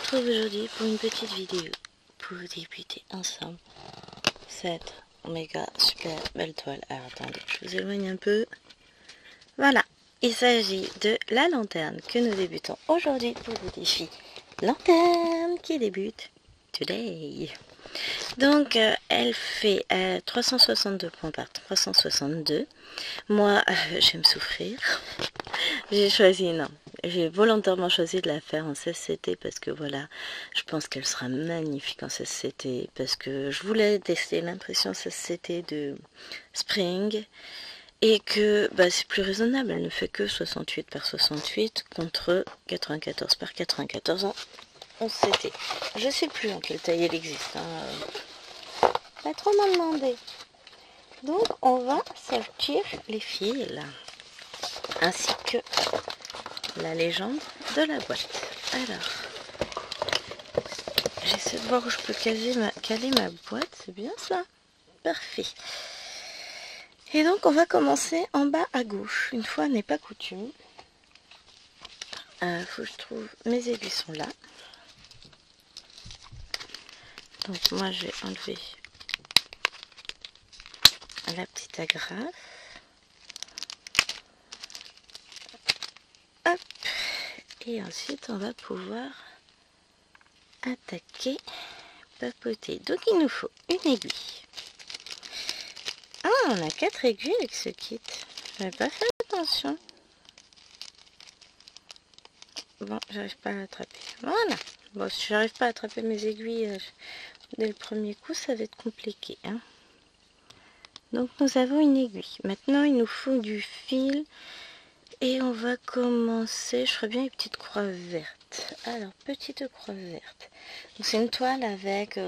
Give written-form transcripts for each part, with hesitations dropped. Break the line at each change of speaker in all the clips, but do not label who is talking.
retrouve aujourd'hui pour une petite vidéo pour débuter ensemble cette méga super belle toile. Alors attendez, je vous éloigne un peu. Voilà, il s'agit de la lanterne que nous débutons aujourd'hui pour le défi lanterne qui débute today. Donc elle fait 362 points par 362. Moi j'aime souffrir. J'ai choisi, non, j'ai volontairement choisi de la faire en 16CT parce que voilà, je pense qu'elle sera magnifique en 16CT parce que je voulais tester l'impression 16CT de Spring et que bah, c'est plus raisonnable, elle ne fait que 68 par 68 contre 94 par 94 en 11CT. Je sais plus en quelle taille elle existe, hein. Pas trop m'en demander. Donc on va sortir les fils ainsi que la légende de la boîte. Alors, j'essaie de voir où je peux caler ma boîte, c'est bien ça? Parfait. Et donc on va commencer en bas à gauche, une fois n'est pas coutume. Faut que je trouve, mes aiguilles sont là. Donc moi je vais enlever la petite agrafe. Hop. Et ensuite on va pouvoir attaquer, papoter. Donc il nous faut une aiguille. Ah, on a 4 aiguilles avec ce kit. J'avais pas fait attention. Bon, j'arrive pas à l'attraper. Voilà. Bon, si j'arrive pas à attraper mes aiguilles dès le premier coup, ça va être compliqué, hein. Donc nous avons une aiguille. Maintenant, il nous faut du fil. Et on va commencer. Je ferai bien une petite croix verte. Alors, petite croix verte. C'est une toile avec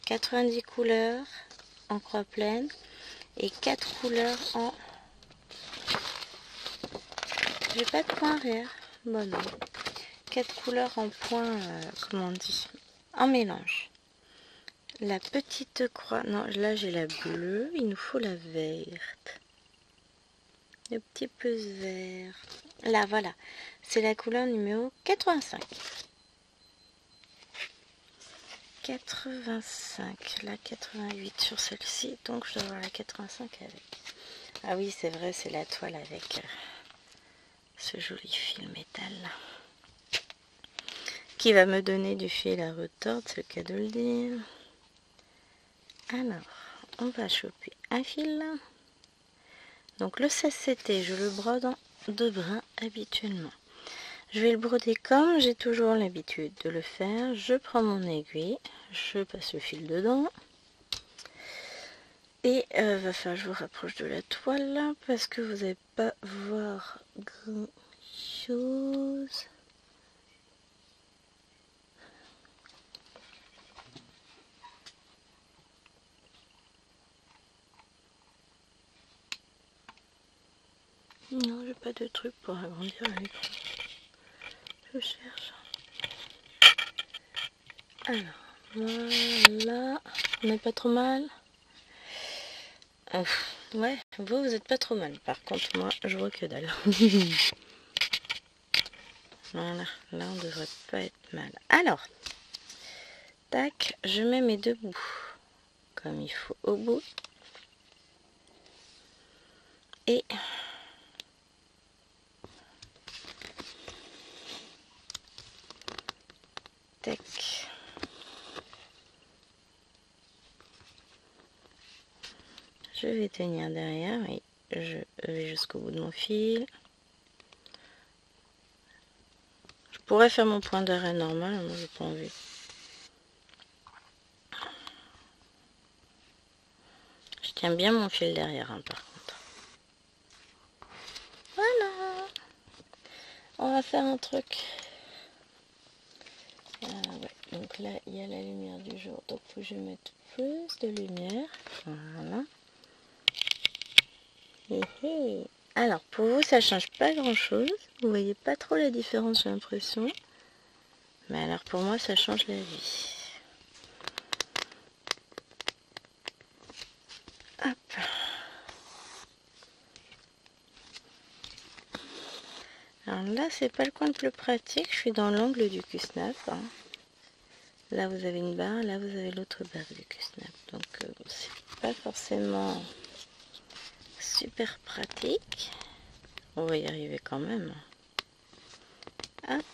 90 couleurs en croix pleine et 4 couleurs en... J'ai pas de point arrière. Bon non. 4 couleurs en point, comment on dit, en mélange. La petite croix, non, là j'ai la bleue, il nous faut la verte. Le petit plus vert. Là, voilà, c'est la couleur numéro 85. 85, la 88 sur celle-ci, donc je dois avoir la 85 avec. Ah oui, c'est vrai, c'est la toile avec ce joli fil métal là. Qui va me donner du fil à retordre, c'est le cas de le dire. Alors, on va choper un fil. Donc le 16CT, je le brode en 2 brins habituellement. Je vais le broder comme j'ai toujours l'habitude de le faire. Je prends mon aiguille, je passe le fil dedans. Et va falloir que je vous rapproche de la toile parce que vous n'allez pas voir grand chose. Non, j'ai pas de truc pour agrandir l'écran. Je cherche. Alors, voilà. On n'est pas trop mal. Ouais, vous êtes pas trop mal. Par contre, moi, je vois que dalle. Voilà, là, on devrait pas être mal. Alors, tac, je mets mes 2 bouts comme il faut au bout. Et tac. Je vais tenir derrière et je vais jusqu'au bout de mon fil. Je pourrais faire mon point d'arrêt normal, moi j'ai pas envie. Je tiens bien mon fil derrière, hein, par contre. Voilà. On va faire un truc. Ouais. Donc là, il y a la lumière du jour, donc faut que je mette plus de lumière. Voilà. Alors, pour vous, ça change pas grand-chose. Vous voyez pas trop la différence, j'ai l'impression. Mais alors, pour moi, ça change la vie. Hop. Alors là, c'est pas le coin le plus pratique. Je suis dans l'angle du Q9. Hein. Là vous avez une barre, là vous avez l'autre barre du Q-Snap. Donc c'est pas forcément super pratique. On va y arriver quand même. Hop.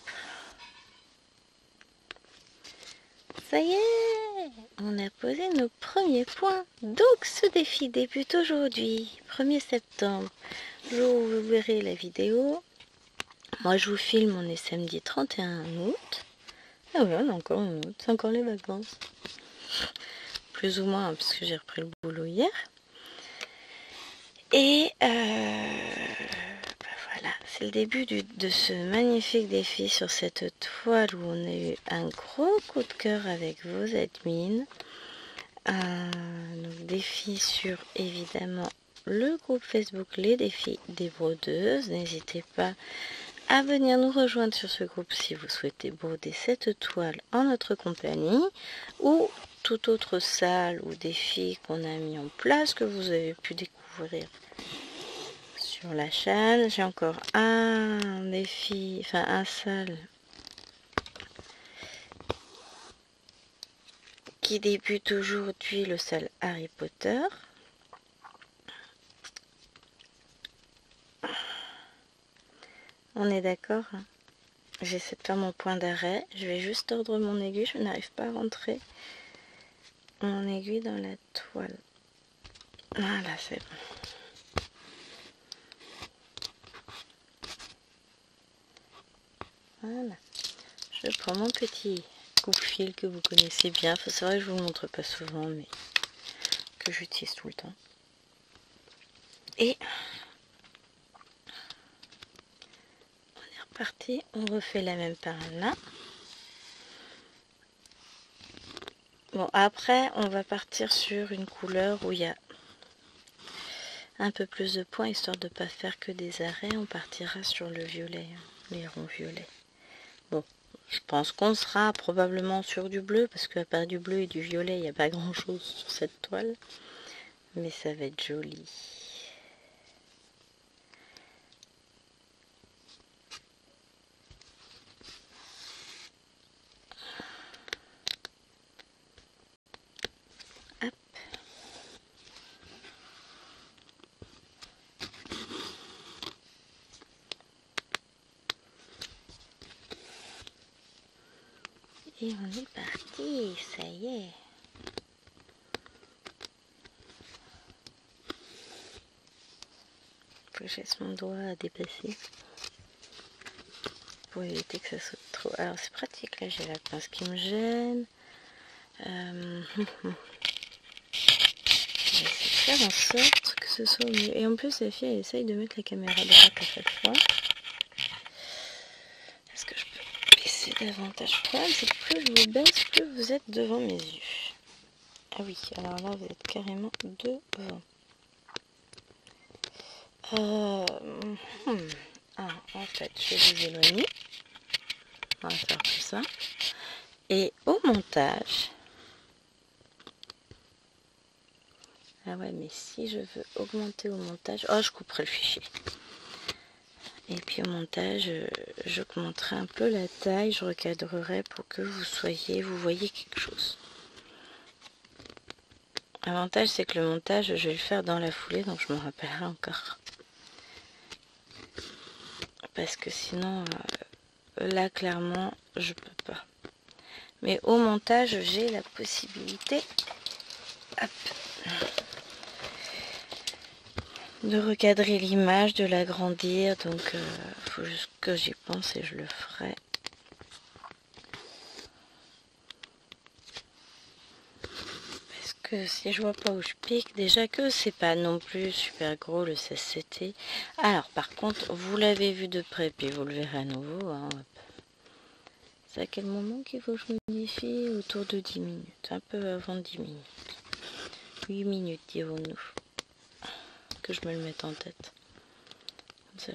Ça y est, on a posé nos premiers points. Donc ce défi débute aujourd'hui, 1er septembre. Jour où vous verrez la vidéo. Moi je vous filme, on est samedi 31 août. Ah ouais, on est encore en août, c'est encore les vacances. Plus ou moins, parce que j'ai repris le boulot hier. Et voilà, c'est le début de ce magnifique défi sur cette toile où on a eu un gros coup de cœur avec vos admins. Donc défi sur évidemment le groupe Facebook Les Défis des Brodeuses. N'hésitez pas à venir nous rejoindre sur ce groupe si vous souhaitez broder cette toile en notre compagnie ou toute autre salle ou défi qu'on a mis en place que vous avez pu découvrir sur la chaîne. J'ai encore un défi, enfin un salle qui débute aujourd'hui, le salle Harry Potter. On est d'accord, hein? J'essaie de faire mon point d'arrêt. Je vais juste tordre mon aiguille. Je n'arrive pas à rentrer mon aiguille dans la toile. Voilà, c'est bon. Voilà. Je prends mon petit coupe-fil que vous connaissez bien. Enfin, c'est vrai que je vous le montre pas souvent, mais que j'utilise tout le temps. Et on est reparti. On refait la même par là. Bon, après, on va partir sur une couleur où il y a un peu plus de points, histoire de ne pas faire que des arrêts. On partira sur le violet, hein, les ronds violets. Bon, je pense qu'on sera probablement sur du bleu, parce qu'à part du bleu et du violet, il n'y a pas grand chose sur cette toile. Mais ça va être joli. Hop. Et on est parti, ça y est. Faut que je laisse mon doigt à dépasser pour éviter que ça saute trop. Alors c'est pratique, là j'ai la pince qui me gêne. Je vais essayer de faire en sorte que ce soit au mieux. Et en plus la fille elle essaye de mettre la caméra droite à chaque fois. Est-ce que je peux baisser davantage? Le problème c'est que plus je vous baisse, plus vous êtes devant mes yeux. Ah oui, alors là vous êtes carrément devant. En fait, je vais vous éloigner. On va faire tout ça. Et au montage... Ah ouais, mais si je veux augmenter au montage... Oh, je couperai le fichier. Et puis au montage, j'augmenterai un peu la taille. Je recadrerai pour que vous voyez quelque chose. L'avantage, c'est que le montage, je vais le faire dans la foulée, donc je me rappellerai encore. Parce que sinon, là, clairement, je peux pas. Mais au montage, j'ai la possibilité hop, de recadrer l'image, de l'agrandir. Donc, il faut juste que j'y pense et je le ferai. Parce que si je vois pas où je pique, déjà que c'est pas non plus super gros le 16CT. Alors, par contre, vous l'avez vu de près, puis vous le verrez à nouveau. Hein. C'est à quel moment qu'il faut que je modifie? Autour de 10 minutes, un peu avant 10 minutes. 8 minutes, dirons-nous. Que je me le mette en tête. Comme ça,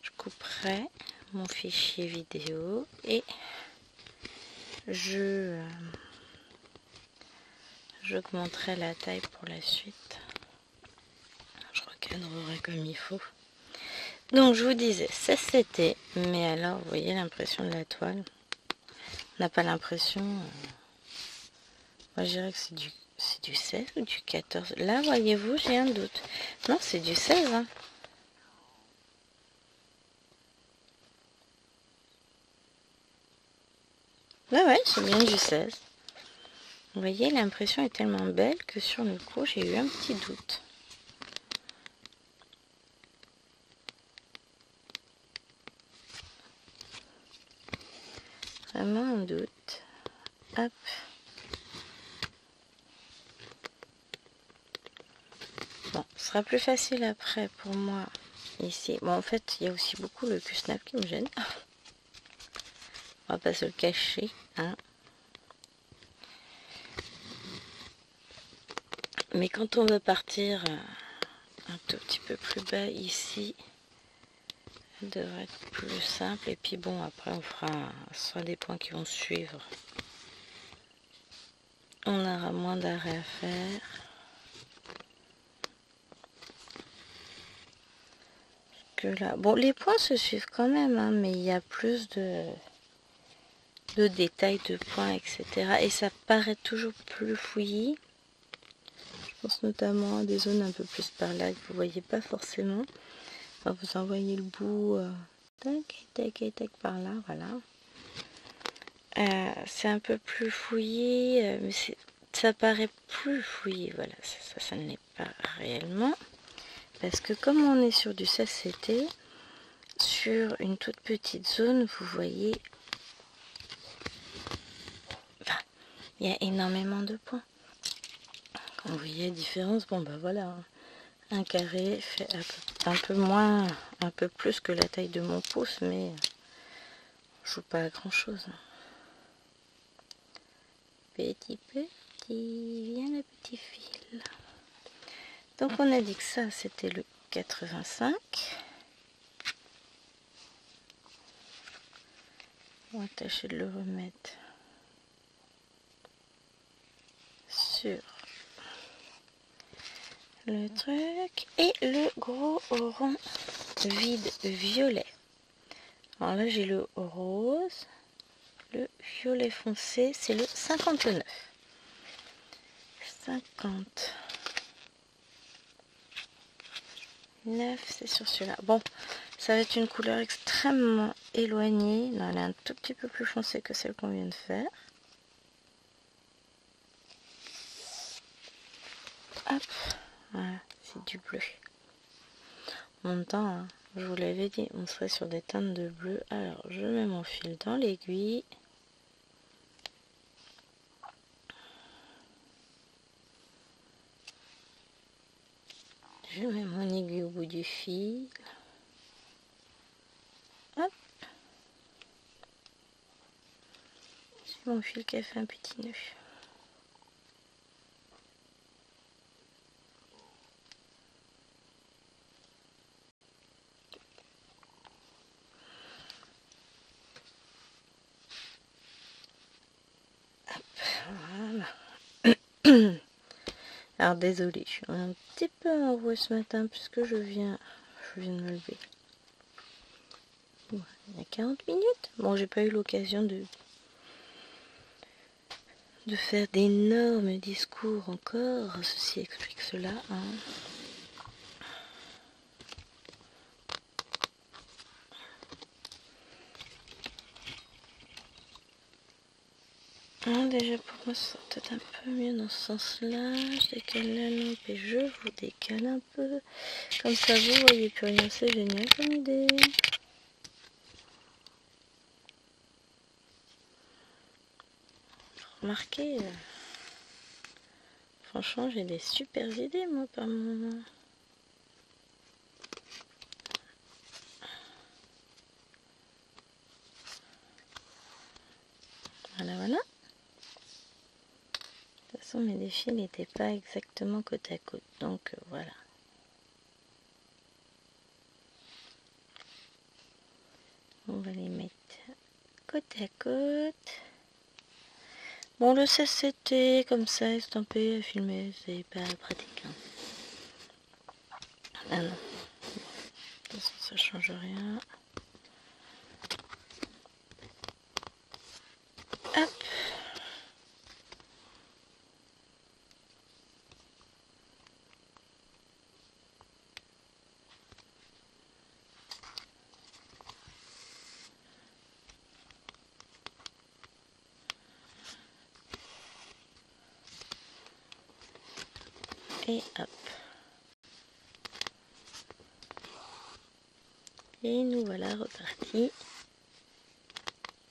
je couperai mon fichier vidéo et j'augmenterai la taille pour la suite. Je recadrerai comme il faut. Donc, je vous disais, ça c'était, mais alors, vous voyez l'impression de la toile? On n'a pas l'impression... Moi, je dirais que c'est du 16 ou du 14. Là, voyez-vous, j'ai un doute. Non, c'est du 16. Hein. Là, ouais, c'est bien du 16. Vous voyez, l'impression est tellement belle que sur le coup, j'ai eu un petit doute. Vraiment un doute. Hop. Bon, ce sera plus facile après pour moi ici. Bon, en fait, il y a aussi beaucoup le Q-snap qui me gêne. On va pas se le cacher. Hein. Mais quand on veut partir un tout petit peu plus bas ici, ça devrait être plus simple. Et puis bon, après on fera soit des points qui vont suivre. On aura moins d'arrêt à faire. Que là. Bon, les points se suivent quand même, hein, mais il y a plus de détails de points, etc. Et ça paraît toujours plus fouillis. Je pense notamment à des zones un peu plus par là que vous voyez pas forcément. Enfin, vous envoyez le bout tac, tac et tac par là, voilà. C'est un peu plus fouillis, mais ça paraît plus fouillis, voilà, ça ne l'est pas réellement. Parce que comme on est sur du SACT, sur une toute petite zone, vous voyez, enfin, il y a énormément de points. Quand vous voyez la différence, bon bah voilà, hein. Un carré fait un peu moins, un peu plus que la taille de mon pouce, mais je joue pas à grand chose. Petit, viens le petit fil. Donc on a dit que ça c'était le 85. On va tâcher de le remettre sur le truc. Et le gros rond vide violet. Alors là j'ai le rose. Le violet foncé, c'est le 59. 59, c'est sur celui-là. Bon, ça va être une couleur extrêmement éloignée. Non, elle est un tout petit peu plus foncée que celle qu'on vient de faire. Hop, voilà, c'est du bleu. En même temps, hein, je vous l'avais dit, on serait sur des teintes de bleu. Alors, je mets mon fil dans l'aiguille. Je mets mon aiguille au bout du fil. Hop. J'ai mon fil qui a fait un petit nœud. Voilà. Alors désolée, je suis un petit peu enrouée ce matin puisque je viens de me lever. Ouais, il y a 40 minutes. Bon, j'ai pas eu l'occasion de faire d'énormes discours encore. Ceci explique cela. Hein. Déjà pour moi, ça peut-être un peu mieux dans ce sens-là. Je décale la lampe et je vous décale un peu. Comme ça, vous voyez plus rien. C'est génial comme idée. Remarquez, franchement, j'ai des super idées, moi, par moment. Voilà, voilà. De toute façon, mes défis n'étaient pas exactement côte à côte. Donc, voilà. On va les mettre côte à côte. Bon, le CCT, comme ça, estampé, filmé, c'est pas pratique. Hein. Ah non. De toute façon, ça change rien. Et hop. Et nous voilà repartis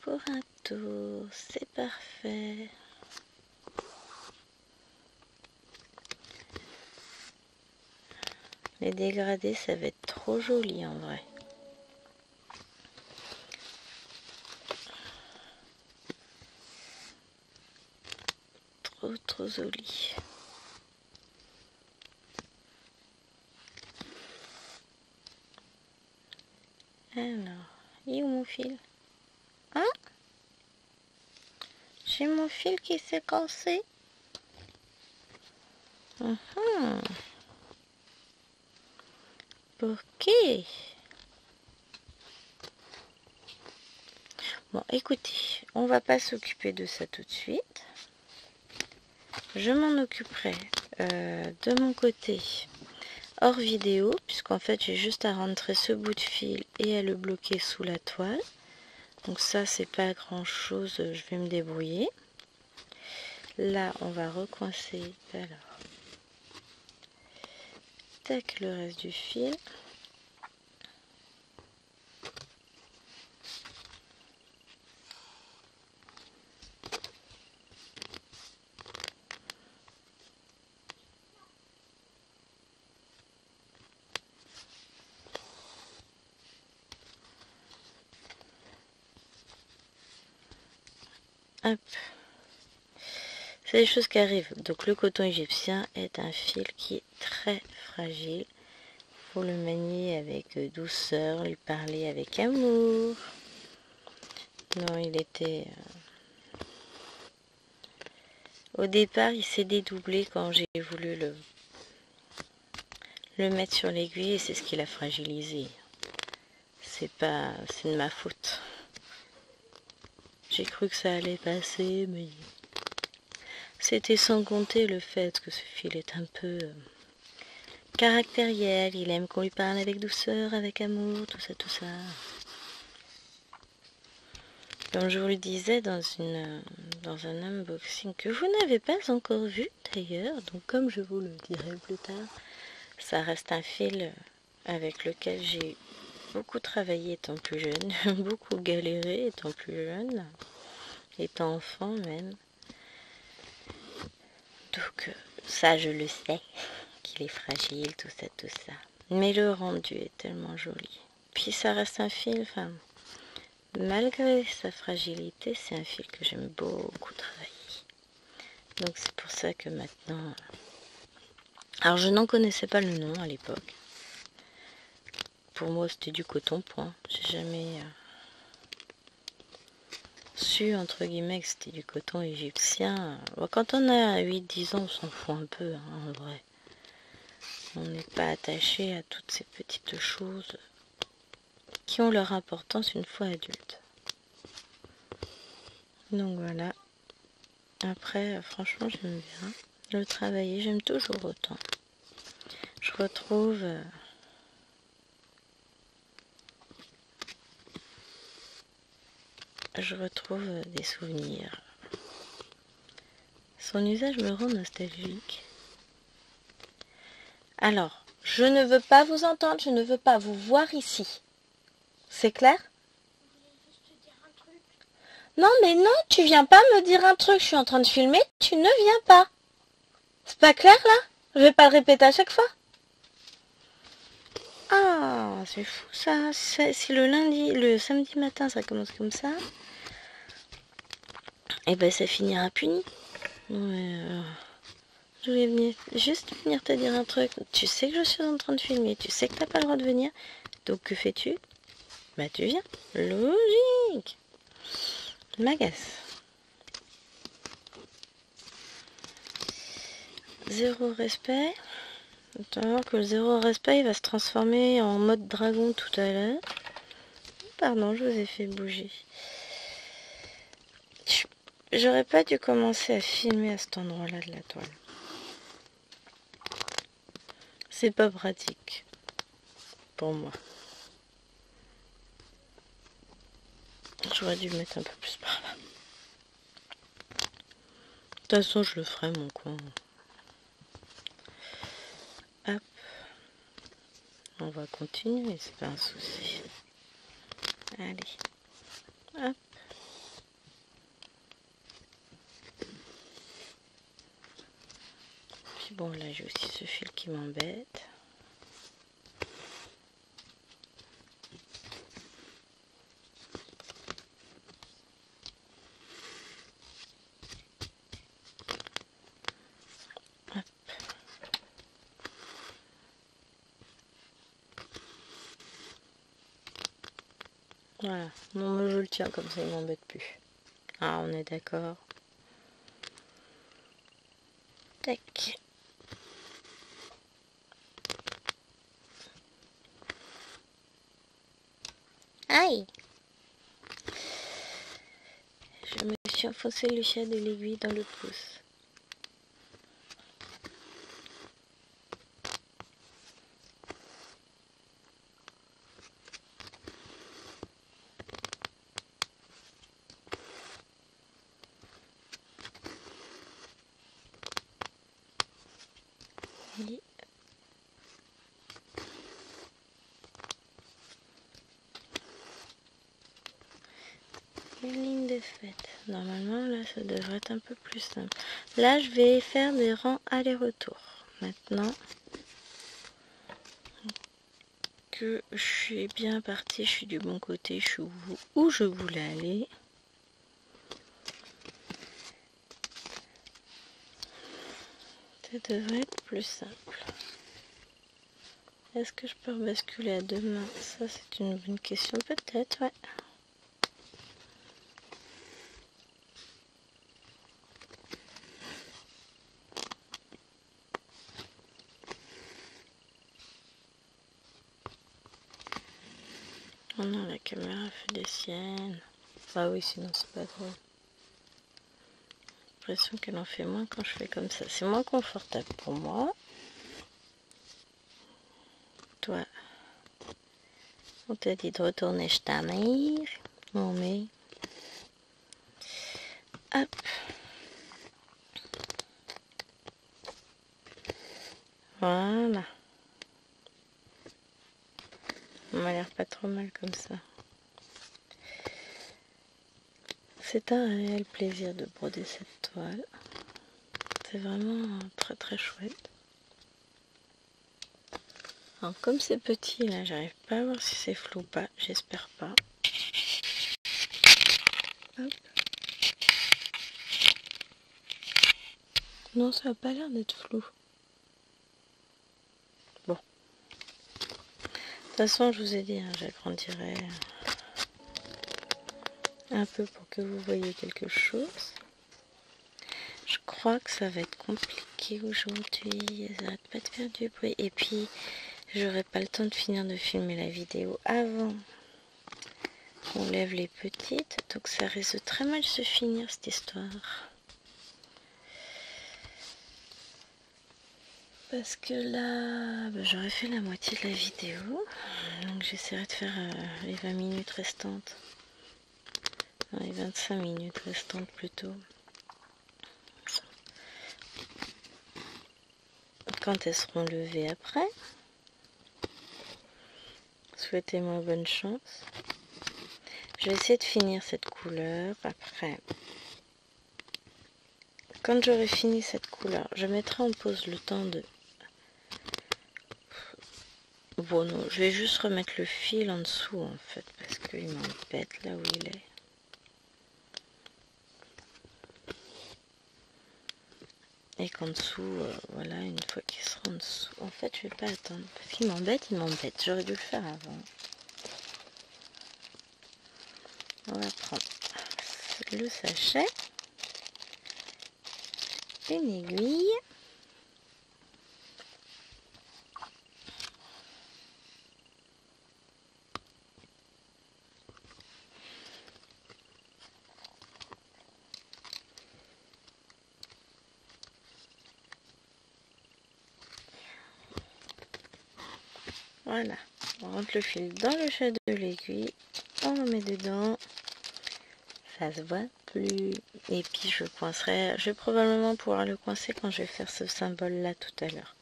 pour un tour. C'est parfait. Les dégradés, ça va être trop joli en vrai. Trop joli. Alors, il est où mon fil? Hein? J'ai mon fil qui s'est cassé. Ok. Bon, écoutez, on va pas s'occuper de ça tout de suite. Je m'en occuperai de mon côté hors vidéo, puisqu'en fait j'ai juste à rentrer ce bout de fil et à le bloquer sous la toile. Donc ça, c'est pas grand chose, je vais me débrouiller. Là, on va recoincer, alors, tac, le reste du fil. Hop. C'est des choses qui arrivent. Donc le coton égyptien est un fil qui est très fragile. Il faut le manier avec douceur, lui parler avec amour. Non, il était... Au départ, il s'est dédoublé quand j'ai voulu le mettre sur l'aiguille et c'est ce qui l'a fragilisé. C'est de ma faute. J'ai cru que ça allait passer, mais c'était sans compter le fait que ce fil est un peu caractériel. Il aime qu'on lui parle avec douceur, avec amour, tout ça. Comme je vous le disais dans un unboxing que vous n'avez pas encore vu d'ailleurs, donc comme je vous le dirai plus tard, ça reste un fil avec lequel j'ai beaucoup travaillé étant plus jeune, beaucoup galéré étant plus jeune, étant enfant même. Donc ça je le sais, qu'il est fragile, tout ça. Mais le rendu est tellement joli. Puis ça reste un fil, enfin, malgré sa fragilité, c'est un fil que j'aime beaucoup travailler. Donc c'est pour ça que maintenant... Alors je n'en connaissais pas le nom à l'époque. Pour moi c'était du coton, point. J'ai jamais su, entre guillemets, que c'était du coton égyptien. Bon, quand on a 8-10 ans, on s'en fout un peu, hein, en vrai. On n'est pas attaché à toutes ces petites choses qui ont leur importance une fois adulte. Donc voilà. Après, franchement, j'aime bien le travailler. J'aime toujours autant. Je retrouve... des souvenirs. Son usage me rend nostalgique. Alors, je ne veux pas vous entendre, je ne veux pas vous voir ici. C'est clair? Non, mais non, tu viens pas me dire un truc, je suis en train de filmer, tu ne viens pas. C'est pas clair là? Je vais pas le répéter à chaque fois. Ah, c'est fou ça. Si le samedi matin ça commence comme ça, et ben ça finira puni. Ouais, je voulais juste venir te dire un truc. Tu sais que je suis en train de filmer, tu sais que t'as pas le droit de venir. Donc que fais-tu? Bah tu viens. Logique. M'agace. Zéro respect. Attends que le zéro respect il va se transformer en mode dragon tout à l'heure. Pardon, je vous ai fait bouger. J'aurais pas dû commencer à filmer à cet endroit-là de la toile. C'est pas pratique pour moi. J'aurais dû me mettre un peu plus par là. De toute façon, je le ferai mon coin. on va continuer, c'est pas un souci. Allez, hop. Puis bon, là j'ai aussi ce fil qui m'embête. Voilà, non mais je le tiens comme ça, il m'embête plus. Ah, on est d'accord. Tac. Aïe! Je me suis enfoncé le chat de l'aiguille dans le pouce. Oui. Une ligne de faite. Normalement, là, ça devrait être un peu plus simple. Là, je vais faire des rangs aller-retour. Maintenant que je suis bien partie, je suis du bon côté, je suis où je voulais aller. Ça devrait être plus simple. Est-ce que je peux basculer à deux mains? Ça, c'est une bonne question, peut-être, ouais. Oh non, la caméra fait des siennes. Bah oui, sinon c'est pas drôle. J'ai l'impression qu'elle en fait moins quand je fais comme ça. C'est moins confortable pour moi. Toi, on t'a dit de retourner chez ta mère. Non mais... Hop. Voilà. On m'a l'air pas trop mal comme ça. C'est un réel plaisir de broder cette toile. C'est vraiment très très chouette. Alors comme c'est petit là, j'arrive pas à voir si c'est flou ou pas. J'espère pas. Hop. Non, ça a pas l'air d'être flou. Bon. De toute façon, je vous ai dit, hein, j'agrandirai un peu pour que vous voyez quelque chose. Je crois que ça va être compliqué aujourd'hui. Ça arrête pas de faire du bruit. Et puis, j'aurai pas le temps de finir de filmer la vidéo avant qu'on lève les petites. Donc, ça risque de très mal se finir cette histoire. Parce que là, bah, j'aurais fait la moitié de la vidéo. Donc, j'essaierai de faire les 20 minutes restantes. Non, les 25 minutes restantes plutôt. Quand elles seront levées après. Souhaitez-moi bonne chance. Je vais essayer de finir cette couleur après. Quand j'aurai fini cette couleur, je mettrai en pause le temps de... Bon non, je vais juste remettre le fil en dessous en fait, parce qu'il m'embête là où il est. Et qu'en dessous, voilà, une fois qu'il sera en dessous... En fait, je vais pas attendre, parce qu'il m'embête, J'aurais dû le faire avant. On va prendre le sachet, une aiguille. Voilà, on rentre le fil dans le chat de l'aiguille, on le met dedans, ça se voit plus. Et puis je coincerai, je vais probablement pouvoir le coincer quand je vais faire ce symbole là tout à l'heure.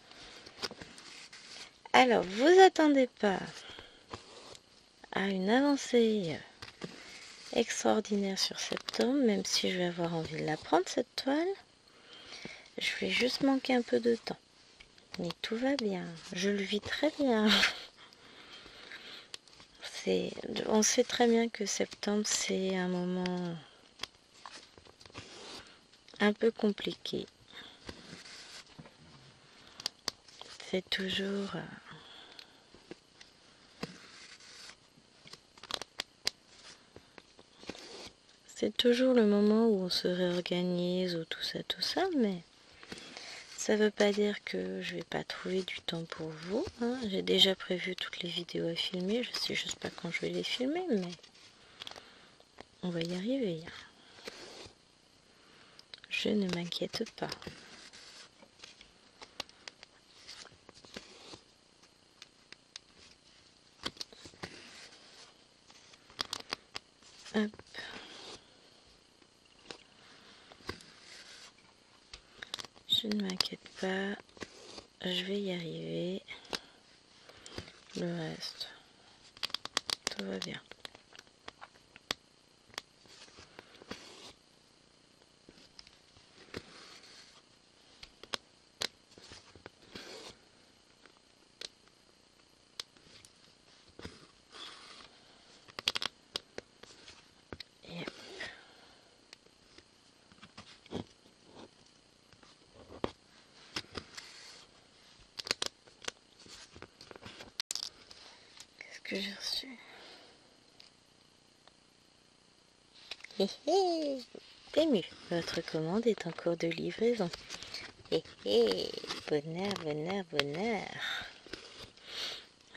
Alors, vous attendez pas à une avancée extraordinaire sur septembre, même si je vais avoir envie de la prendre cette toile. Je vais juste manquer un peu de temps. Mais tout va bien, je le vis très bien. On sait très bien que septembre, c'est un moment un peu compliqué. C'est toujours... C'est toujours le moment où on se réorganise ou tout ça, mais ça veut pas dire que je vais pas trouver du temps pour vous. Hein. J'ai déjà prévu toutes les vidéos à filmer, je sais juste pas quand je vais les filmer, mais on va y arriver. Je ne m'inquiète pas. Hop. Je ne m'inquiète pas, je vais y arriver. Le reste, tout va bien. Et qu'est-ce que j'ai reçu? Hé hé, ému, votre commande est en cours de livraison. Hé hé, bonheur, bonheur, bonheur.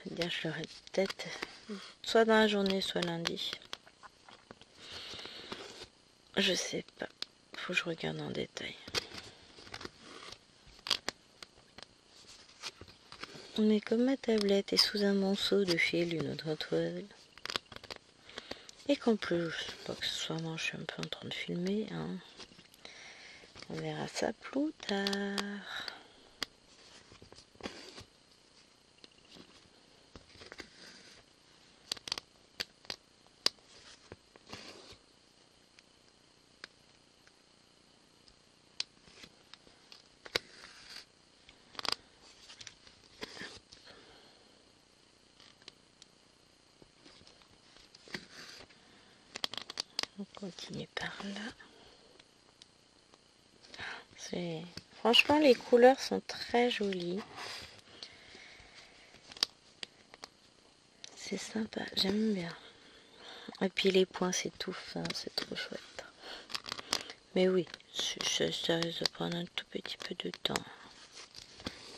Bien, je l'aurai peut-être soit dans la journée, soit lundi. Je sais pas. Faut que je regarde en détail. Mais comme ma tablette est sous un monceau de fil d'une autre toile, et qu'en plus, je sais pas que ce soit moi, je suis un peu en train de filmer, hein. On verra ça plus tard. On continue par là. Franchement, les couleurs sont très jolies. C'est sympa, j'aime bien. Et puis les points, c'est tout fin, c'est trop chouette. Mais oui, ça risque de prendre un tout petit peu de temps.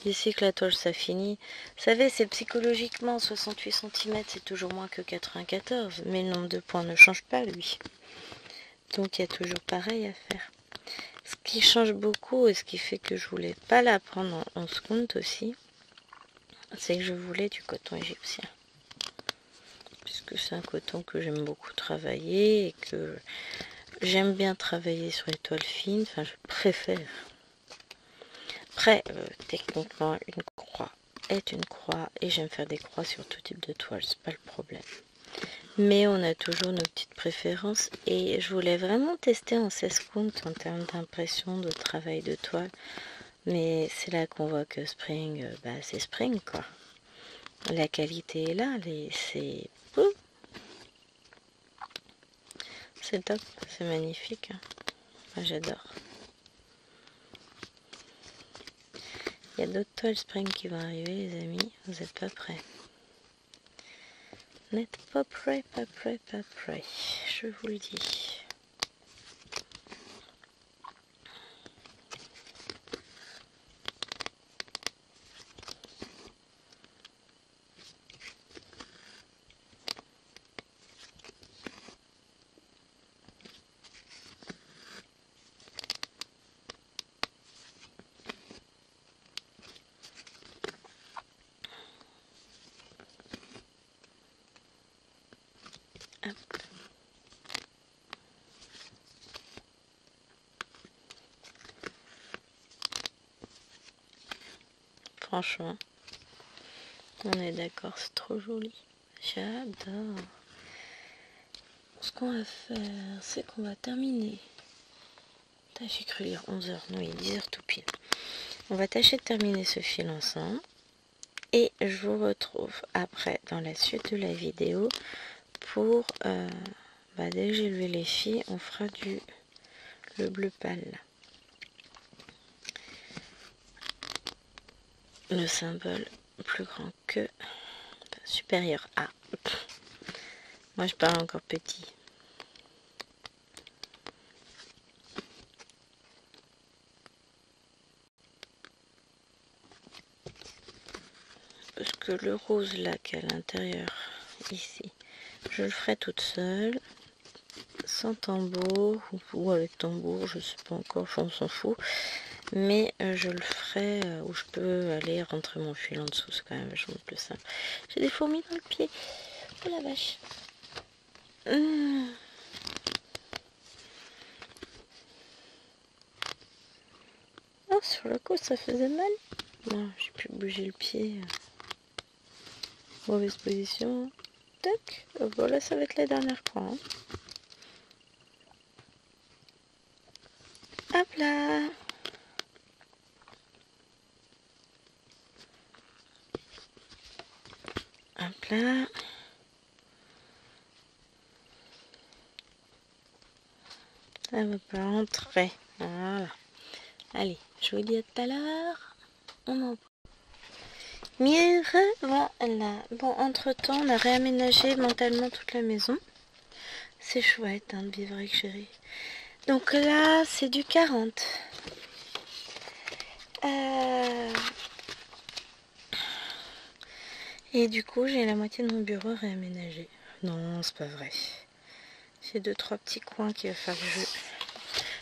D'ici que la toile ça finit. Vous savez, c'est psychologiquement 68 cm, c'est toujours moins que 94. Mais le nombre de points ne change pas, lui. Donc il y a toujours pareil à faire. Ce qui change beaucoup et ce qui fait que je voulais pas la prendre en 11 compte aussi, c'est que je voulais du coton égyptien. Puisque c'est un coton que j'aime beaucoup travailler et que j'aime bien travailler sur les toiles fines. Enfin, je préfère. Après, techniquement, une croix est une croix et j'aime faire des croix sur tout type de toile, c'est pas le problème. Mais on a toujours nos petites préférences et je voulais vraiment tester en 16 comptes en termes d'impression, de travail de toile. Mais c'est là qu'on voit que Spring, c'est Spring quoi. La qualité est là, c'est top, c'est magnifique. Hein. Moi, j'adore. Il y a d'autres toiles Spring qui vont arriver les amis, vous n'êtes pas prêts. N'êtes pas prêts, pas prêts, pas prêts, je vous le dis. Hop. Franchement, On est d'accord, c'est trop joli. J'adore. Ce qu'on va faire, c'est qu'on va terminer. J'ai cru lire 11h, non, il est 10h tout pile. On va tâcher de terminer ce fil ensemble. Et je vous retrouve après dans la suite de la vidéo pour... dès que j'ai levé les filles, on fera le bleu pâle. Le symbole plus grand que... supérieur à. Moi je parle encore petit. Parce que le rose là qui est à l'intérieur ici, je le ferai toute seule, sans tambour ou avec tambour, je sais pas encore, on s'en fout. Mais je le ferai où je peux aller rentrer mon fil en dessous, c'est quand même vachement plus simple. J'ai des fourmis dans le pied. Oh la vache. Oh, sur le coup ça faisait mal. Bon, j'ai pu bouger le pied. Mauvaise position. Tac. Voilà, ça va être la dernière fois. Hein. Hop là. Hop là. Ça va pas rentrer. Voilà. Allez, je vous dis à tout à l'heure. On en voilà. Bon, entre-temps, on a réaménagé mentalement toute la maison. C'est chouette hein, de vivre avec chérie. Donc là, c'est du 40. Et du coup, j'ai la moitié de mon bureau réaménagé. Non, c'est pas vrai. J'ai 2-3 petits coins qu'il va falloir que je...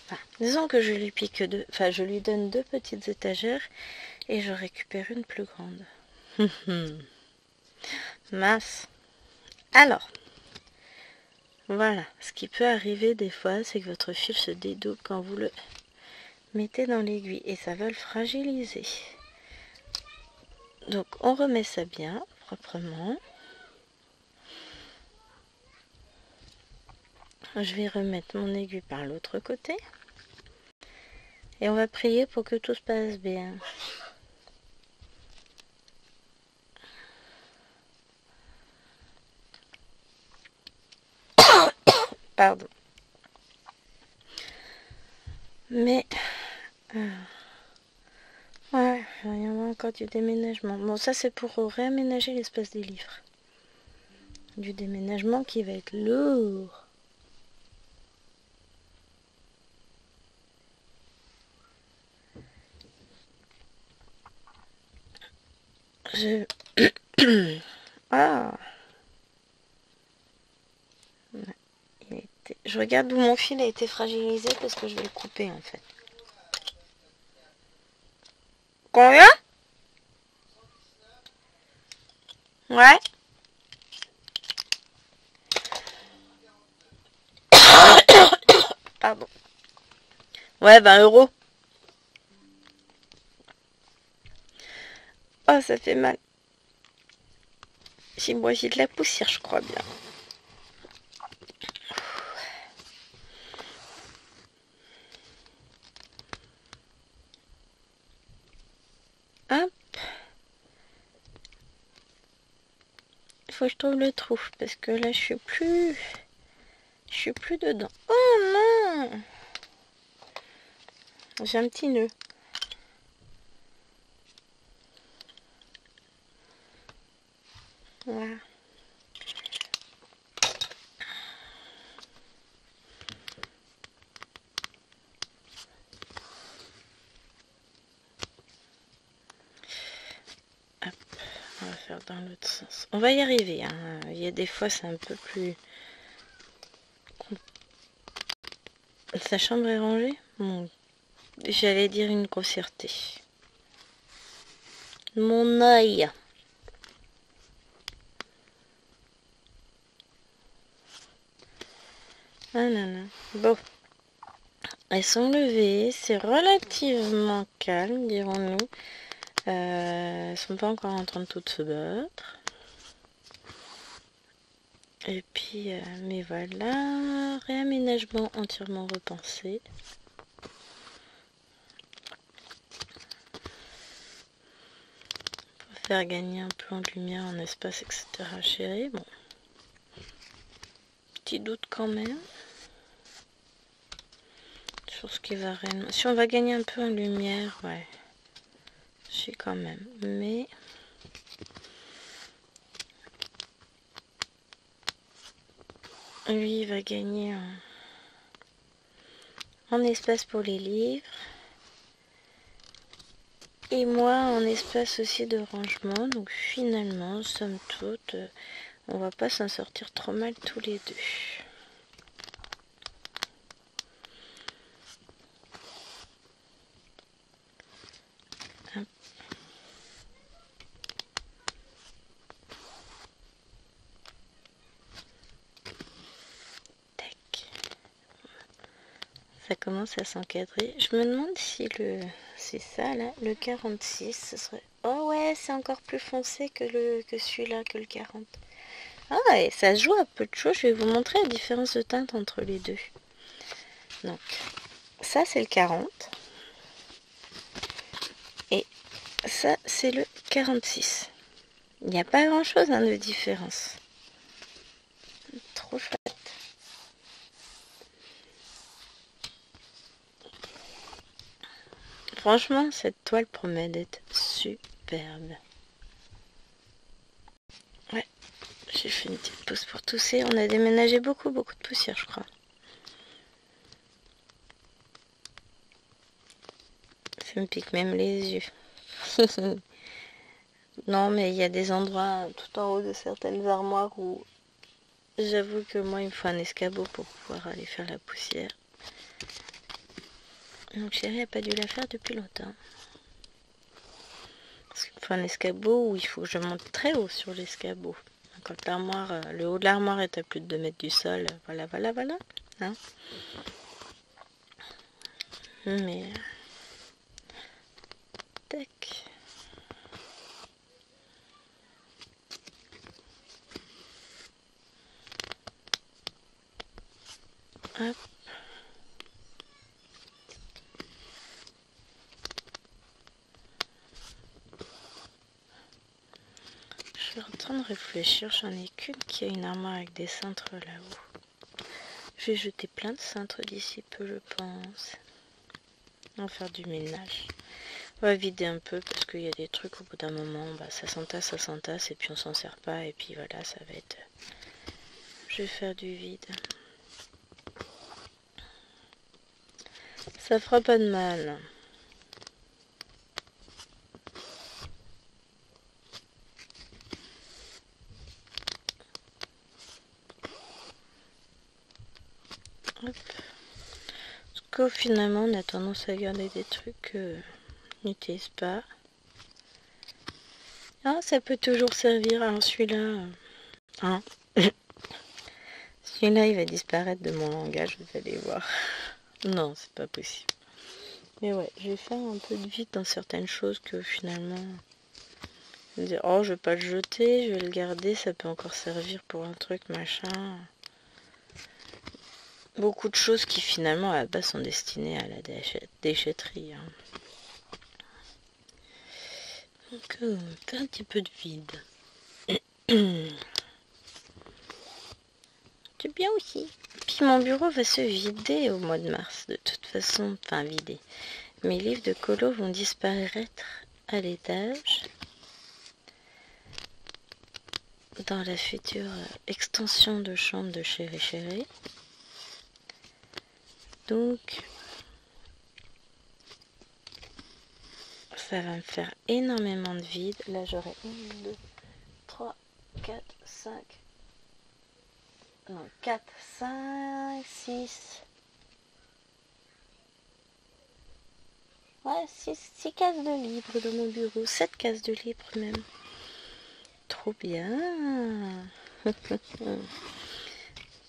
Enfin, disons que je lui pique deux... Enfin, je lui donne 2 petites étagères et je récupère une plus grande. Mince. Alors, voilà. Ce qui peut arriver des fois, c'est que votre fil se dédouble quand vous le mettez dans l'aiguille et ça va le fragiliser. Donc, on remet ça bien, proprement. Je vais remettre mon aiguille par l'autre côté. Et on va prier pour que tout se passe bien. Pardon. Mais... ouais, il y en a encore du déménagement. Bon, ça c'est pour réaménager l'espace des livres. Du déménagement qui va être lourd. Ah. Je regarde où mon fil a été fragilisé parce que je vais le couper en fait. Combien? Ouais. Pardon. Ouais, 20 €. Oh, ça fait mal. J'ai moi j'ai de la poussière, je crois bien. Hop. Il faut que je trouve le trou parce que là je suis plus dedans. Oh non. J'ai un petit nœud. Voilà. Hop, on va faire dans l'autre sens. On va y arriver. Hein. Il y a des fois c'est un peu plus... Sa chambre est rangée? Bon, j'allais dire une grossièreté. Mon œil. Ah non, non. Bon. Elles sont levées. C'est relativement calme, dirons-nous. Elles sont pas encore en train de toutes se battre. Et puis, mais voilà, réaménagement entièrement repensé. Pour faire gagner un peu en lumière, en espace, etc. Chérie, bon. Petit doute quand même. Sur ce qui va réellement... Si on va gagner un peu en lumière, ouais. Je sais quand même. Mais... lui, il va gagner en espace pour les livres. Et moi, en espace aussi de rangement. Donc finalement, somme toute, on va pas s'en sortir trop mal tous les deux. Hop. Tac. Ça commence à s'encadrer. Je me demande si c'est ça là, le 46, ce serait... Oh ouais, c'est encore plus foncé que celui-là, que le 40. Ah, et ça joue à peu de choses. Je vais vous montrer la différence de teinte entre les deux. Donc, ça c'est le 40. Et ça c'est le 46. Il n'y a pas grand chose de différence. Trop chouette. Franchement, cette toile promet d'être superbe. Ouais, j'ai fait une petite pause pour tousser. On a déménagé beaucoup de poussière, je crois. Ça me pique même les yeux. Non, mais il y a des endroits tout en haut de certaines armoires où j'avoue que moi, il me faut un escabeau pour pouvoir aller faire la poussière. Donc chérie n'a pas dû la faire depuis longtemps. Parce qu'il me faut un escabeau où il faut que je monte très haut sur l'escabeau. Quand l'armoire, le haut de l'armoire est à plus de 2 mètres du sol, voilà. Hein, mais... Tac. Hop. Je suis en train de réfléchir, j'en ai qu'une qui a une armoire avec des cintres là-haut. Je vais jeter plein de cintres d'ici peu, je pense. On va faire du ménage. On va vider un peu parce qu'il y a des trucs au bout d'un moment, bah, ça s'entasse et puis on s'en sert pas et puis voilà, ça va être... Je vais faire du vide. Ça fera pas de mal. Hop. Parce qu'au finalement, on a tendance à garder des trucs que on n'utilise pas. Ah, ça peut toujours servir. Alors celui-là... Hein. Celui-là, il va disparaître de mon langage, vous allez voir. Non, c'est pas possible. Mais ouais, je vais faire un peu de vide dans certaines choses que finalement... Je vais dire, oh, je vais pas le jeter, je vais le garder, ça peut encore servir pour un truc, machin. Beaucoup de choses qui finalement à la base sont destinées à la déchetterie. Hein. Donc, faire un petit peu de vide. C'est bien aussi. Puis mon bureau va se vider au mois de mars, de toute façon. Enfin, vider. Mes livres de colo vont disparaître à l'étage. Dans la future extension de chambre de Chéri. Donc, ça va me faire énormément de vide. Là, j'aurai 1, 2, 3, 4, 5... Non, 4, 5, 6... Ouais, 6 cases de livres dans mon bureau. 7 cases de livres même. Trop bien.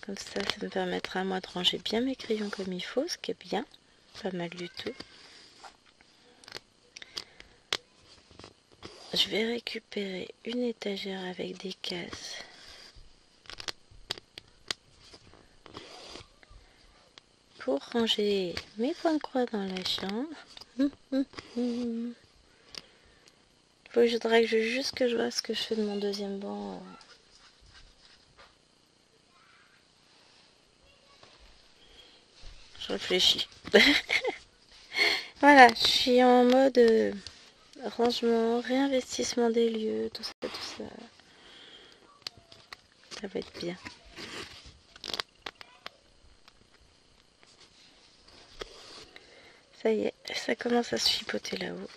Comme ça me permettra à moi de ranger bien mes crayons comme il faut, ce qui est bien. Pas mal du tout. je vais récupérer une étagère avec des cases. Pour ranger mes points croix dans la chambre. Faudrait que juste que je vois ce que je fais de mon deuxième banc. Je réfléchis. Voilà, je suis en mode rangement, réinvestissement des lieux, tout ça, tout ça. Ça va être bien. Ça y est, ça commence à se chipoter là-haut.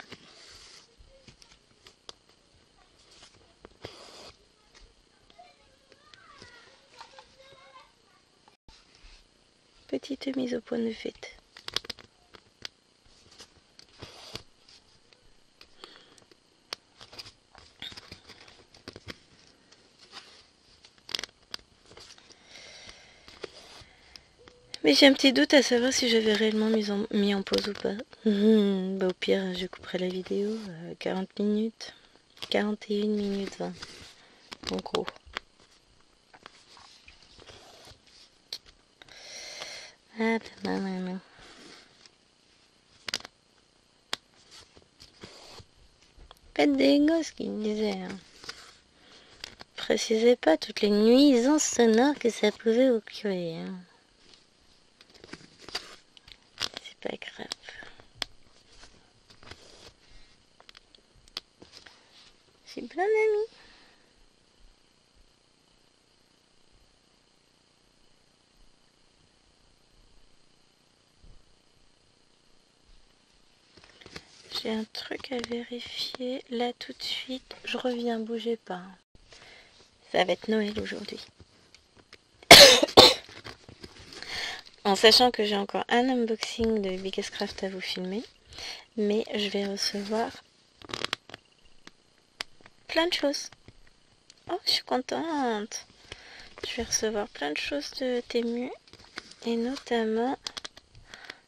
Petite mise au point de fête. Mais j'ai un petit doute à savoir si j'avais réellement mis en pause ou pas. Bah au pire, je couperai la vidéo à 40 minutes. 41 minutes 20. En gros. Ah, non. Faites des gosses qui me disaient. Hein. Précisez pas toutes les nuisances sonores que ça pouvait occuper. Hein. C'est pas grave. J'ai plein d'amis. J'ai un truc à vérifier là tout de suite. Je reviens, bougez pas. Ça va être Noël aujourd'hui. En sachant que j'ai encore un unboxing de Biggest Craft à vous filmer. Mais je vais recevoir plein de choses. Oh, je suis contente. Je vais recevoir plein de choses de Temu. Et notamment,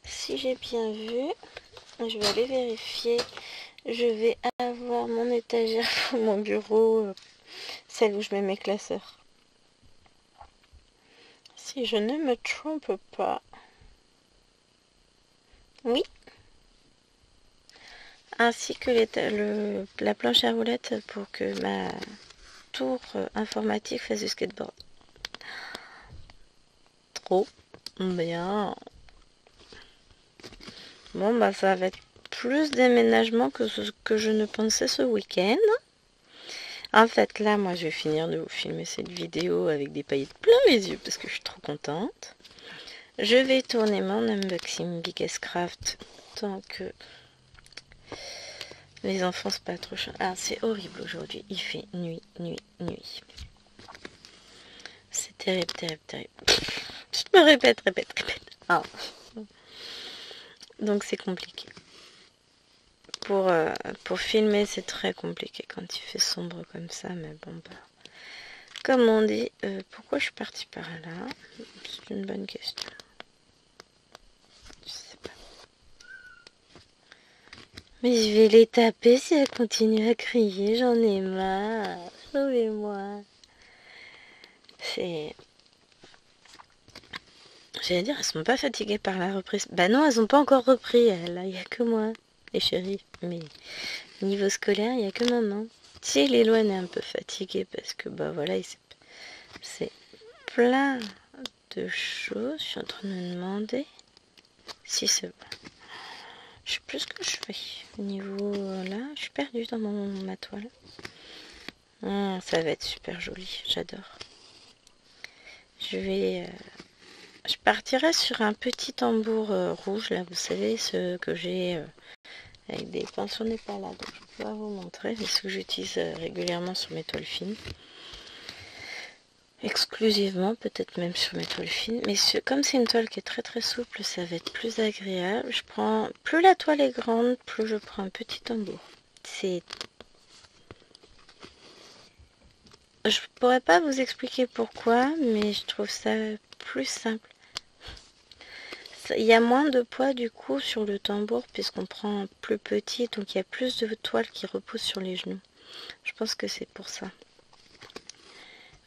si j'ai bien vu, je vais aller vérifier. Je vais avoir mon étagère pour mon bureau, celle où je mets mes classeurs. Si je ne me trompe pas. Oui. Ainsi que la planche à roulettes pour que ma tour informatique fasse du skateboard. Trop bien. Bon, bah ça va être plus déménagement que ce que je ne pensais ce week-end. En fait, là, moi, je vais finir de vous filmer cette vidéo avec des paillettes plein les yeux parce que je suis trop contente. Je vais tourner mon unboxing Biggest Craft tant que les enfants c'est pas trop chaud. Ah, c'est horrible aujourd'hui. Il fait nuit. C'est terrible. Je me répète. Ah. Donc c'est compliqué. Pour filmer, c'est très compliqué quand il fait sombre comme ça, mais bon, bah. Comme on dit, pourquoi je suis partie par là? C'est une bonne question. Je sais pas. Mais je vais les taper si elles continuent à crier, j'en ai marre. Sauvez-moi. C'est... J'allais dire, elles sont pas fatiguées par la reprise. Bah non, elles ont pas encore repris, elles. Il y a que moi, les chéris. Mais niveau scolaire, il y a que maman. Si Léloine est un peu fatiguée parce que, bah voilà, c'est plein de choses. Je suis en train de me demander si c'est bon. Je sais plus ce que je fais. Au niveau là, je suis perdue dans ma toile. Ça va être super joli, j'adore. Je partirai sur un petit tambour rouge, là, vous savez, ce que j'ai avec des pinceaux n'est pas là, donc je peux pas vous montrer, mais ce que j'utilise régulièrement sur mes toiles fines. Exclusivement, peut-être même sur mes toiles fines, mais comme c'est une toile qui est très souple, ça va être plus agréable. Plus la toile est grande, plus je prends un petit tambour. Je pourrais pas vous expliquer pourquoi, mais je trouve ça plus simple. Il y a moins de poids du coup sur le tambour puisqu'on prend plus petit, donc il y a plus de toile qui repose sur les genoux. Je pense que c'est pour ça.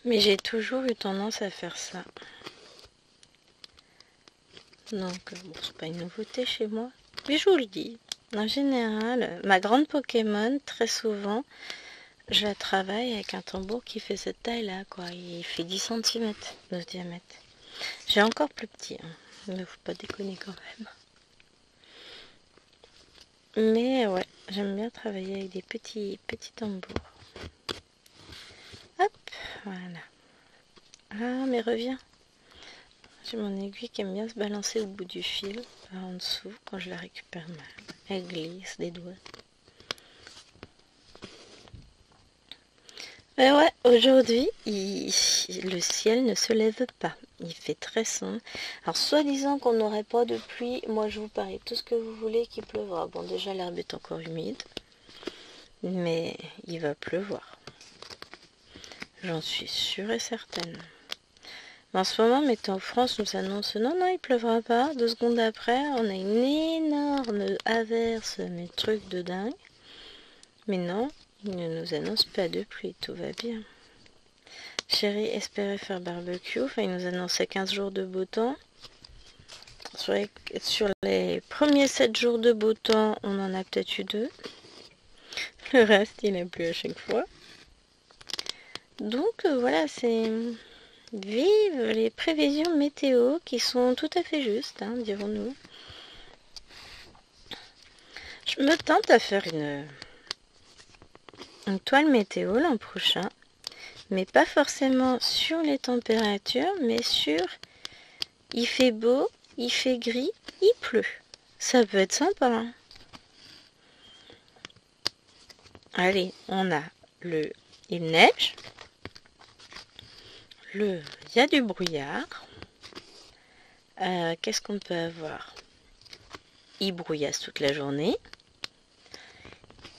Mais j'ai toujours eu tendance à faire ça. Donc, bon, c'est pas une nouveauté chez moi. Mais je vous le dis, en général, ma grande Pokémon, très souvent, je la travaille avec un tambour qui fait cette taille-là, quoi. Il fait 10 cm de diamètre. J'ai encore plus petit, hein. Mais faut pas déconner quand même. Mais ouais, j'aime bien travailler avec des petits tambours. Hop, voilà. Ah, mais reviens. J'ai mon aiguille qui aime bien se balancer au bout du fil, par en dessous, quand je la récupère mal. Elle glisse des doigts. Mais ouais, aujourd'hui, le ciel ne se lève pas. Il fait très sombre. Alors, soi-disant qu'on n'aurait pas de pluie, moi je vous parie tout ce que vous voulez qu'il pleuvra. Bon, déjà l'herbe est encore humide, mais il va pleuvoir. J'en suis sûre et certaine. Mais en ce moment, Météo France nous annonce non, il pleuvra pas. 2 secondes après, on a une énorme averse, mais truc de dingue. Mais non, il ne nous annonce pas de pluie, tout va bien. Chérie espérait faire barbecue, enfin il nous annonçait 15 jours de beau temps. Sur les premiers 7 jours de beau temps, on en a peut-être eu 2. Le reste, il n'a plu à chaque fois. Donc voilà, c'est... Vive les prévisions météo qui sont tout à fait justes, hein, dirons-nous. Je me tente à faire une toile météo l'an prochain, mais pas forcément sur les températures, mais sur il fait beau, il fait gris, il pleut. Ça peut être sympa, hein. Allez, on a il neige, il y a du brouillard. Qu'est-ce qu'on peut avoir? Il brouillasse toute la journée.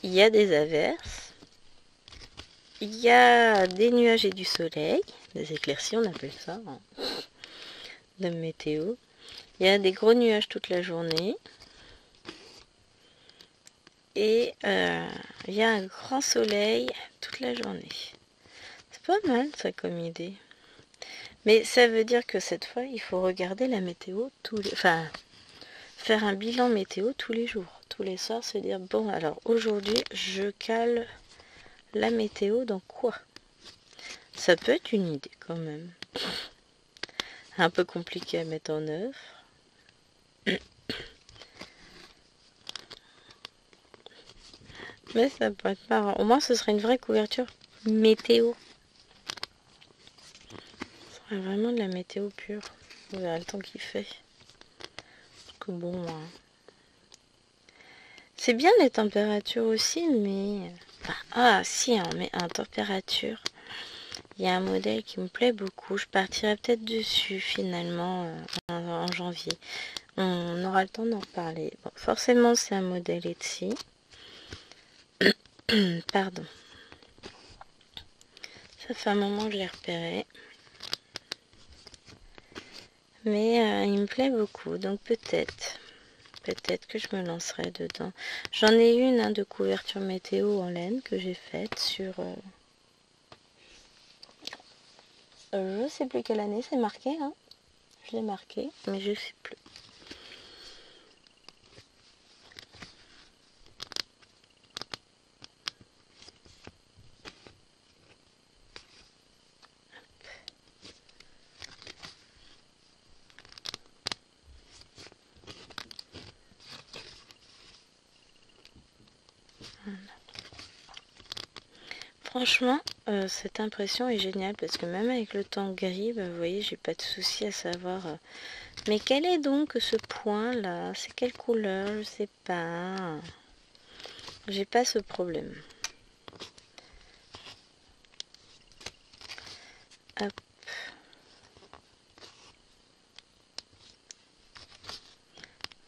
Il y a des averses. Il y a des nuages et du soleil. Des éclaircies, on appelle ça, hein, de météo. Il y a des gros nuages toute la journée. Et il y a un grand soleil toute la journée. C'est pas mal ça comme idée. Mais ça veut dire que cette fois, il faut regarder la météo enfin, faire un bilan météo tous les jours. Tous les soirs, se dire, bon, alors aujourd'hui, je cale la météo dans quoi? Ça peut être une idée quand même. Un peu compliqué à mettre en œuvre. Mais ça peut être marrant. Au moins, ce serait une vraie couverture météo. Ce serait vraiment de la météo pure. On verra le temps qu'il fait. Parce que bon... C'est bien les températures aussi, mais... Ah, si, on met en température. Il y a un modèle qui me plaît beaucoup. Je partirai peut-être dessus, finalement, en janvier. On aura le temps d'en reparler. Bon, forcément, c'est un modèle Etsy. Pardon. Ça fait un moment que je l'ai repéré. Mais il me plaît beaucoup, donc peut-être que je me lancerai dedans. J'en ai une de couverture météo en laine que j'ai faite sur... je sais plus quelle année, c'est marqué, hein. Je l'ai marqué, mais je sais plus. Franchement, cette impression est géniale parce que même avec le temps gris, vous voyez, j'ai pas de souci à savoir. Mais quel est donc ce point là? C'est quelle couleur? Je sais pas. J'ai pas ce problème. Hop.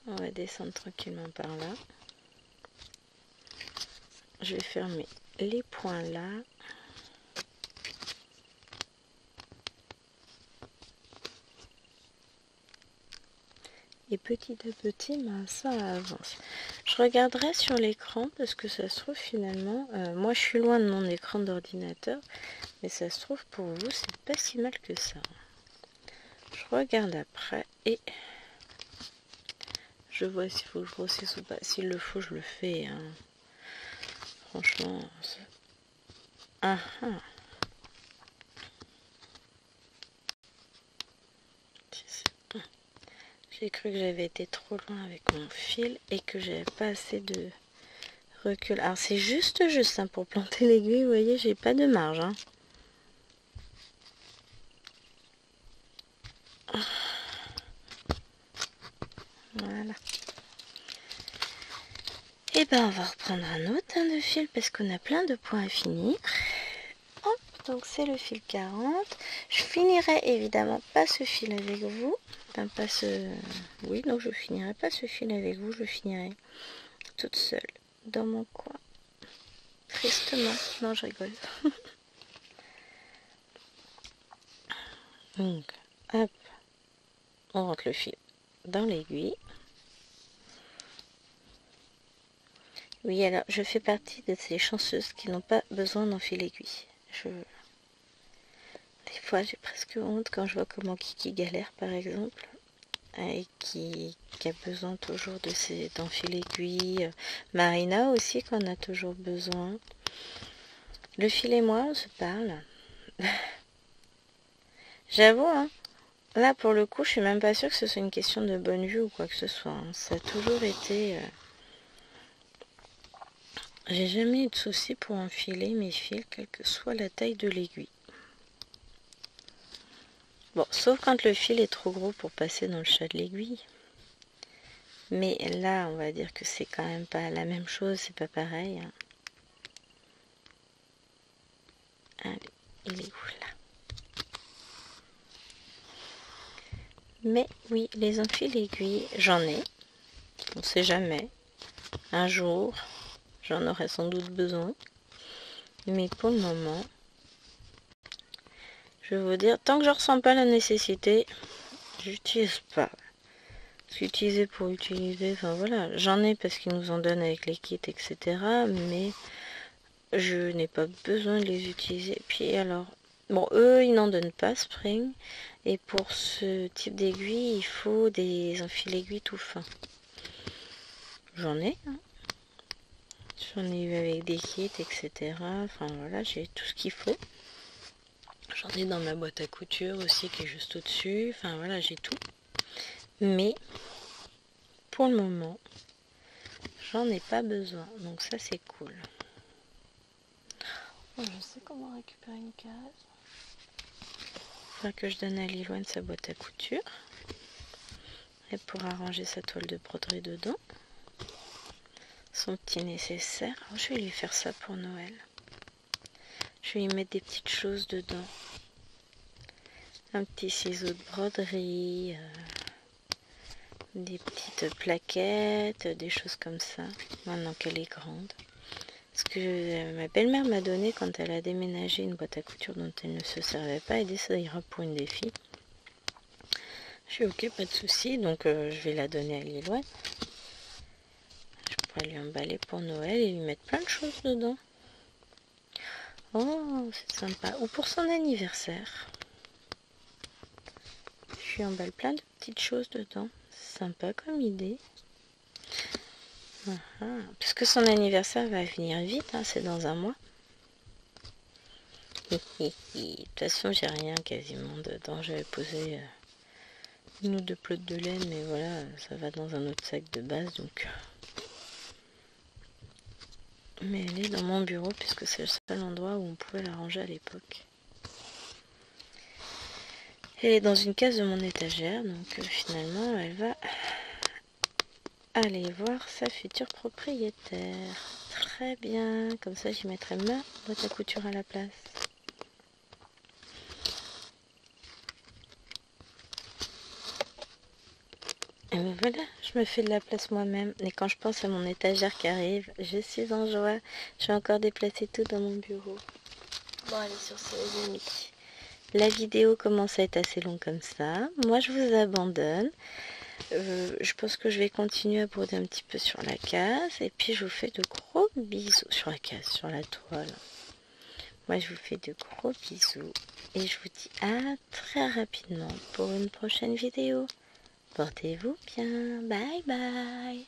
On va descendre tranquillement par là. Je vais fermer les points là. Et petit à petit, ça avance. Je regarderai sur l'écran parce que ça se trouve finalement, moi je suis loin de mon écran d'ordinateur, mais ça se trouve pour vous c'est pas si mal que ça. Je regarde après et je vois s'il faut que je grossisse ou pas. S'il le faut, je le fais. Hein. Franchement, ah ah. J'ai cru que j'avais été trop loin avec mon fil et que j'avais pas assez de recul. Alors c'est juste hein, pour planter l'aiguille, vous voyez, j'ai pas de marge. Hein. Voilà. Et ben on va reprendre un autre de fil parce qu'on a plein de points à finir. Hop, donc c'est le fil 40. Je finirai évidemment pas ce fil avec vous. Enfin, pas ce... Oui, non, je finirai pas ce fil avec vous. Je finirai toute seule dans mon coin. Tristement. Non, je rigole. Donc, hop, on rentre le fil dans l'aiguille. Oui, alors, je fais partie de ces chanceuses qui n'ont pas besoin d'enfiler l'aiguille. Des fois, j'ai presque honte quand je vois comment Kiki galère, par exemple, et qui a besoin toujours d'enfiler l'aiguille. Marina aussi, qu'on a toujours besoin. Le fil et moi, on se parle. J'avoue, hein, là, pour le coup, je suis même pas sûre que ce soit une question de bonne vue ou quoi que ce soit. Hein. Ça a toujours été... J'ai jamais eu de souci pour enfiler mes fils, quelle que soit la taille de l'aiguille. Bon, sauf quand le fil est trop gros pour passer dans le chat de l'aiguille. Mais là, on va dire que c'est quand même pas la même chose, c'est pas pareil. Hein. Allez, il est où là? Mais oui, les enfiles aiguilles, j'en ai. On sait jamais. Un jour, j'en aurai sans doute besoin. Mais pour le moment, je vais vous dire, tant que je ressens pas la nécessité, j'utilise pas. Utiliser pour utiliser, enfin voilà, j'en ai parce qu'ils nous en donnent avec les kits, etc. Mais je n'ai pas besoin de les utiliser. Puis alors, bon, eux, ils n'en donnent pas, Spring. Et pour ce type d'aiguille, il faut des enfils aiguilles tout fins. J'en ai, hein. J'en ai eu avec des kits, etc. Enfin voilà, j'ai tout ce qu'il faut. J'en ai dans ma boîte à couture aussi qui est juste au-dessus. Enfin voilà, j'ai tout. Mais pour le moment, j'en ai pas besoin. Donc ça, c'est cool. Oh, je sais comment récupérer une case. Il faudra que je donne à Liloine sa boîte à couture. Elle pourra ranger sa toile de broderie dedans. Son petit nécessaire. Oh, je vais lui faire ça pour Noël. Je vais lui mettre des petites choses dedans. Un petit ciseau de broderie. Des petites plaquettes. Des choses comme ça. Maintenant qu'elle est grande. Ce que ma belle-mère m'a donné quand elle a déménagé une boîte à couture dont elle ne se servait pas. Elle dit ça ira pour une des filles. Je suis ok, pas de souci. Donc je vais la donner à Liloine. Je pourrais lui emballer pour Noël et lui mettre plein de choses dedans. Oh, c'est sympa. Ou pour son anniversaire. Je lui emballe plein de petites choses dedans. C'est sympa comme idée. Puisque son anniversaire va venir vite, hein, c'est dans un mois. De toute façon, j'ai rien quasiment dedans. J'avais posé une ou deux pelotes de laine, mais voilà, ça va dans un autre sac de base, donc. Mais elle est dans mon bureau, puisque c'est le seul endroit où on pouvait la ranger à l'époque. Elle est dans une case de mon étagère, donc finalement, elle va aller voir sa future propriétaire. Très bien, comme ça j'y mettrai ma boîte à couture à la place. Et ben voilà, je me fais de la place moi-même. Et quand je pense à mon étagère qui arrive, je suis en joie. Je vais encore déplacer tout dans mon bureau. Bon, allez, sur ce, les amis. La vidéo commence à être assez longue comme ça. Moi, je vous abandonne. Je pense que je vais continuer à broder un petit peu sur la case. Et puis je vous fais de gros bisous sur la case, sur la toile. Moi je vous fais de gros bisous. Et je vous dis à très rapidement pour une prochaine vidéo. Portez-vous bien. Bye bye.